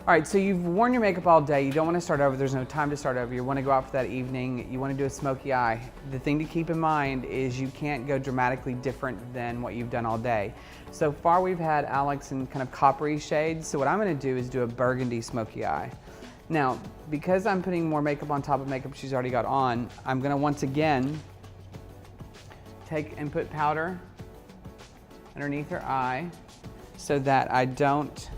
All right, so you've worn your makeup all day. You don't want to start over. There's no time to start over. You want to go out for that evening. You want to do a smoky eye. The thing to keep in mind is you can't go dramatically different than what you've done all day. So far, we've had Alex in kind of coppery shades. So what I'm going to do is do a burgundy smoky eye. Now, because I'm putting more makeup on top of makeup she's already got on, I'm going to once again take and put powder underneath her eye so that I don't,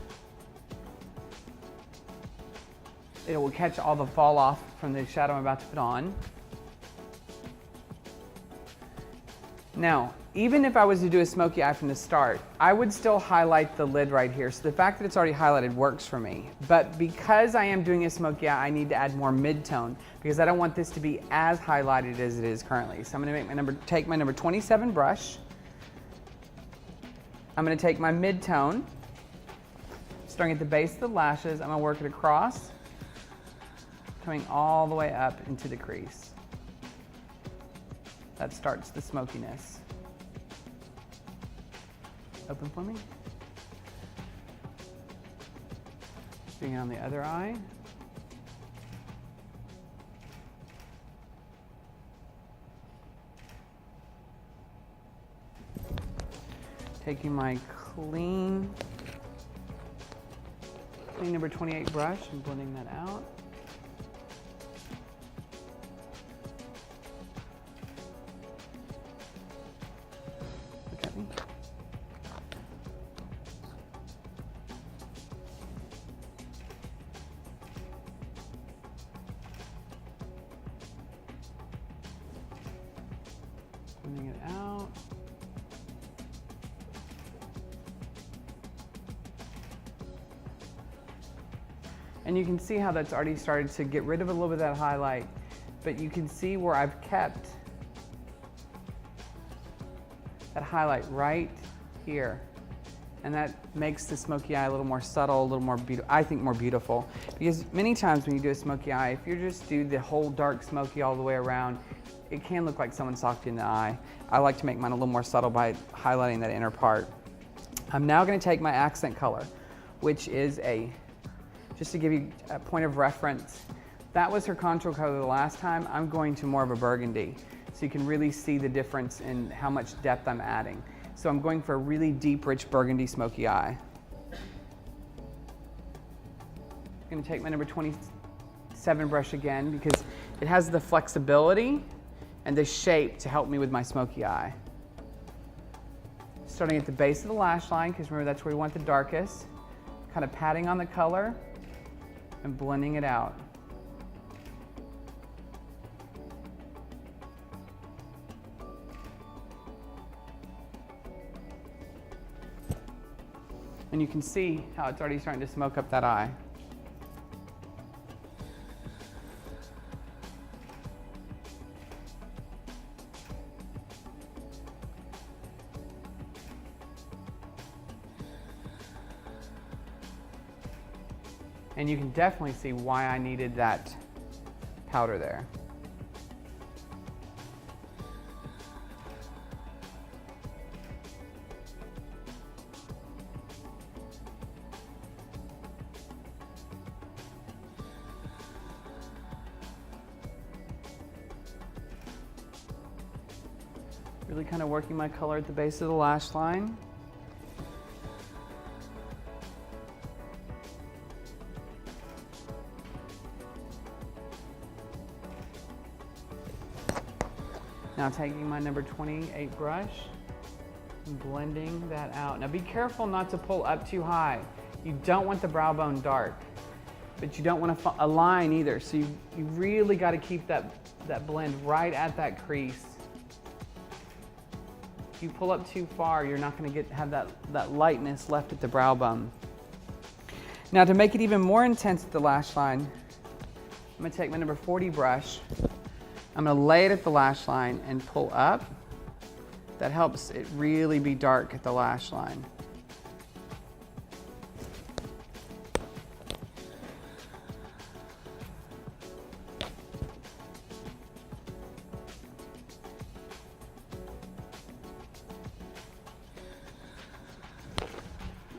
it will catch all the fall off from the shadow I'm about to put on. Now, even if I was to do a smoky eye from the start, I would still highlight the lid right here. So the fact that it's already highlighted works for me. But because I am doing a smoky eye, I need to add more mid-tone because I don't want this to be as highlighted as it is currently. So I'm gonna take my number 27 brush. I'm gonna take my mid-tone, starting at the base of the lashes. I'm gonna work it across, coming all the way up into the crease. That starts the smokiness. Open for me. Doing it on the other eye. Taking my clean number 28 brush and blending that out. Look at me. Blending it out. And you can see how that's already started to get rid of a little bit of that highlight, but you can see where I've kept that highlight right here. And that makes the smoky eye a little more subtle, a little more beautiful, I think more beautiful. Because many times when you do a smoky eye, if you just do the whole dark smoky all the way around, it can look like someone socked you in the eye. I like to make mine a little more subtle by highlighting that inner part. I'm now gonna take my accent color, which is just to give you a point of reference, that was her contour color the last time. I'm going to more of a burgundy. So you can really see the difference in how much depth I'm adding. So I'm going for a really deep, rich burgundy smoky eye. I'm gonna take my number 27 brush again because it has the flexibility and the shape to help me with my smoky eye. Starting at the base of the lash line, because remember that's where we want the darkest. Kind of patting on the color and blending it out. And you can see how it's already starting to smoke up that eye. And you can definitely see why I needed that powder there. Really kind of working my color at the base of the lash line. Now taking my number 28 brush and blending that out. Now be careful not to pull up too high. You don't want the brow bone dark, but you don't want to align either. So you really got to keep that blend right at that crease. If you pull up too far, you're not going to have that lightness left at the brow bone. Now to make it even more intense at the lash line, I'm going to take my number 40 brush. I'm going to lay it at the lash line and pull up. That helps it really be dark at the lash line.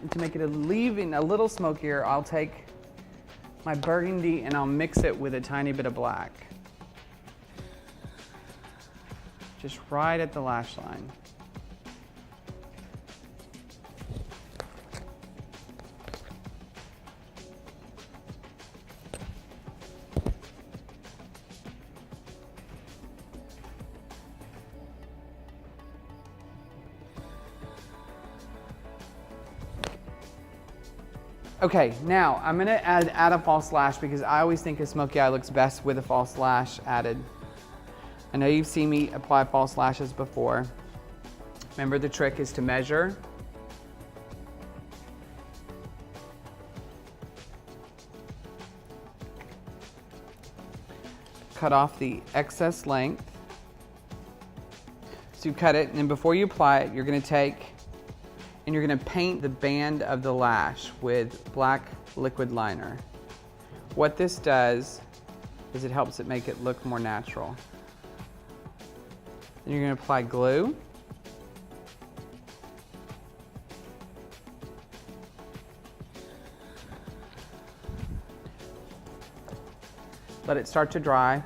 And to make it leaving a little smokier, I'll take my burgundy and I'll mix it with a tiny bit of black. Just right at the lash line. Okay, now I'm gonna add a false lash because I always think a smoky eye looks best with a false lash added. I know you've seen me apply false lashes before. Remember, the trick is to measure. Cut off the excess length. So you cut it, and then before you apply it, you're gonna take and you're gonna paint the band of the lash with black liquid liner. What this does is it helps it make it look more natural. Then you're gonna apply glue. Let it start to dry.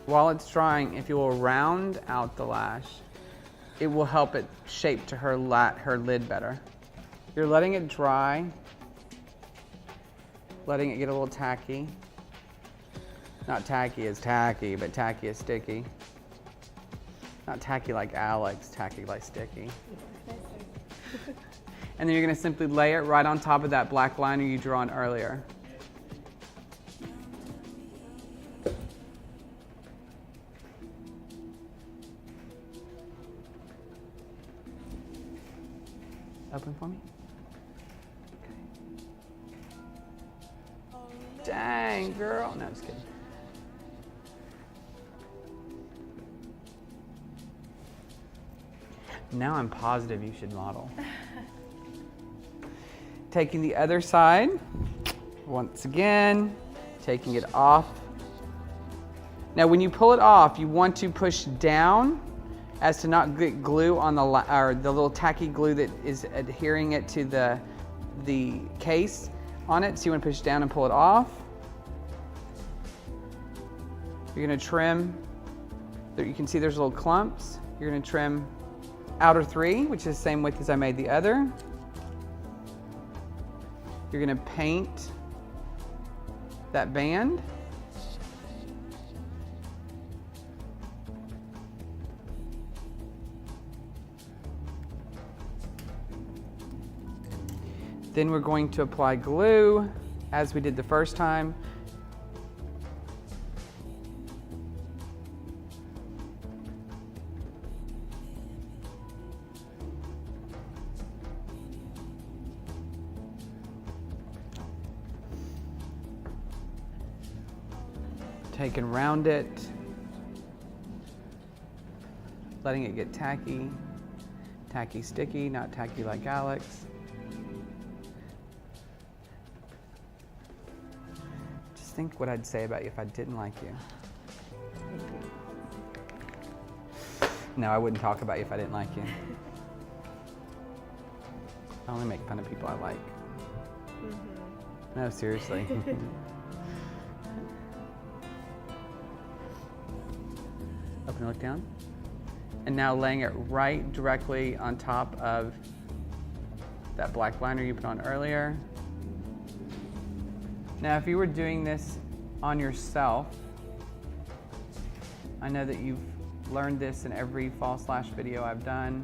While it's drying, if you will round out the lash, it will help it shape to her lid better. You're letting it dry, letting it get a little tacky. Not tacky as tacky, but tacky as sticky. Not tacky like Alex, tacky like sticky. And then you're gonna simply lay it right on top of that black liner you drew on earlier. Open for me. Okay. Dang, girl. No, just kidding. Now I'm positive you should model. Taking the other side, once again, taking it off. Now when you pull it off, you want to push down as to not get glue on the little tacky glue that is adhering it to the case on it. So you want to push down and pull it off. You're going to trim. You can see there's little clumps. You're going to trim outer 3, which is the same width as I made the other. You're going to paint that band. Then we're going to apply glue as we did the first time. Take and round it, letting it get tacky, tacky sticky, not tacky like Alex. Think what I'd say about you if I didn't like you. No, I wouldn't talk about you if I didn't like you. I only make fun of people I like. No, seriously. Up and look down. And now laying it right directly on top of that black liner you put on earlier. Now, if you were doing this on yourself, I know that you've learned this in every false lash video I've done,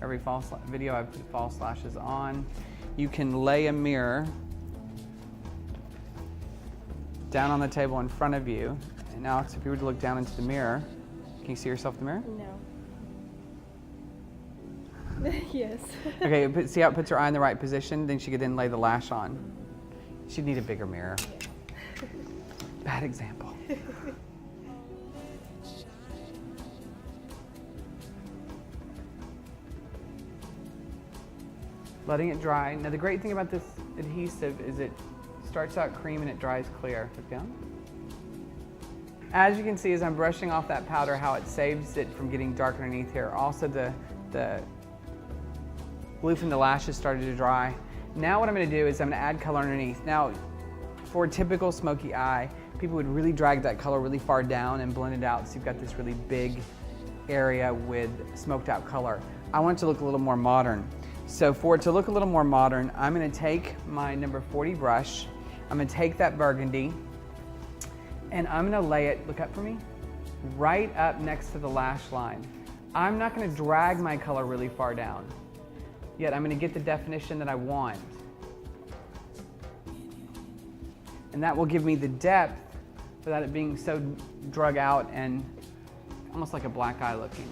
every video I've put false lashes on. You can lay a mirror down on the table in front of you. And Alex, if you were to look down into the mirror, can you see yourself in the mirror? No. Yes. Okay, see how it puts her eye in the right position? Then she could then lay the lash on. She'd need a bigger mirror. Yeah. Bad example. Letting it dry. Now the great thing about this adhesive is it starts out cream and it dries clear. Look down. As you can see, as I'm brushing off that powder, how it saves it from getting dark underneath here. Also the glue from the lashes started to dry. Now what I'm going to do is I'm going to add color underneath. Now, for a typical smoky eye, people would really drag that color really far down and blend it out so you've got this really big area with smoked out color. I want it to look a little more modern. So for it to look a little more modern, I'm gonna take my number 40 brush, I'm gonna take that burgundy, and I'm gonna lay it, look up for me, right up next to the lash line. I'm not gonna drag my color really far down, yet I'm gonna get the definition that I want. And that will give me the depth without it being so drug out and almost like a black eye looking.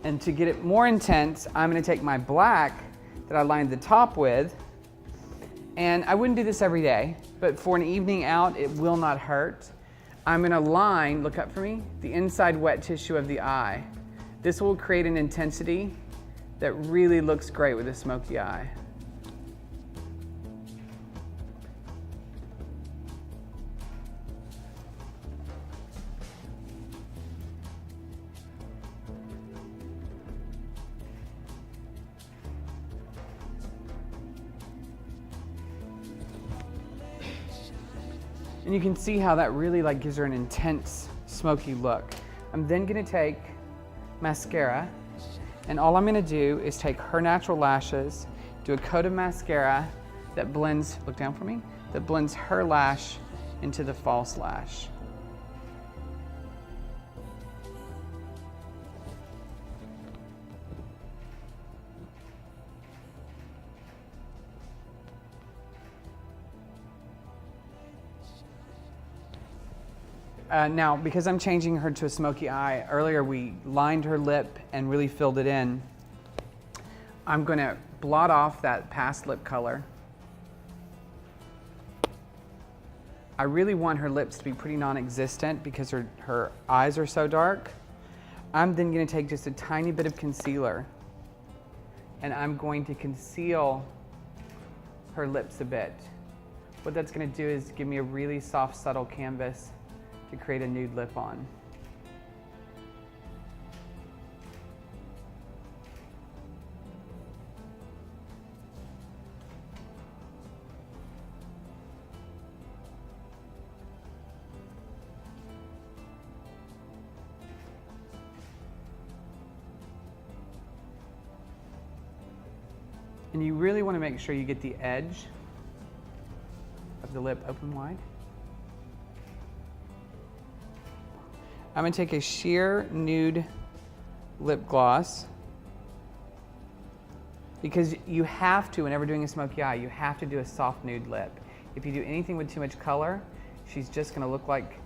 And to get it more intense, I'm gonna take my black that I lined the top with, and I wouldn't do this every day, but for an evening out, it will not hurt. I'm gonna line, look up for me, the inside wet tissue of the eye. This will create an intensity that really looks great with a smoky eye. And you can see how that really like gives her an intense smoky look. I'm then gonna take mascara, and all I'm gonna do is take her natural lashes, do a coat of mascara that blends, look down for me, that blends her lash into the false lash. Now, because I'm changing her to a smoky eye, earlier we lined her lip and really filled it in. I'm gonna blot off that past lip color. I really want her lips to be pretty non-existent because her eyes are so dark. I'm then gonna take just a tiny bit of concealer and I'm going to conceal her lips a bit. What that's gonna do is give me a really soft, subtle canvas to create a nude lip on. And you really want to make sure you get the edge of the lip open wide. I'm gonna take a sheer nude lip gloss, because you have to, whenever doing a smoky eye, you have to do a soft nude lip. If you do anything with too much color, she's just gonna look like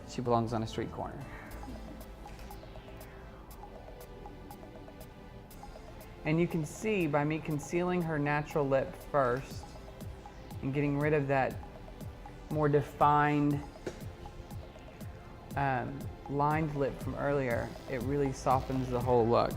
she belongs on a street corner. And you can see by me concealing her natural lip first and getting rid of that more defined lined lip from earlier, it really softens the whole look.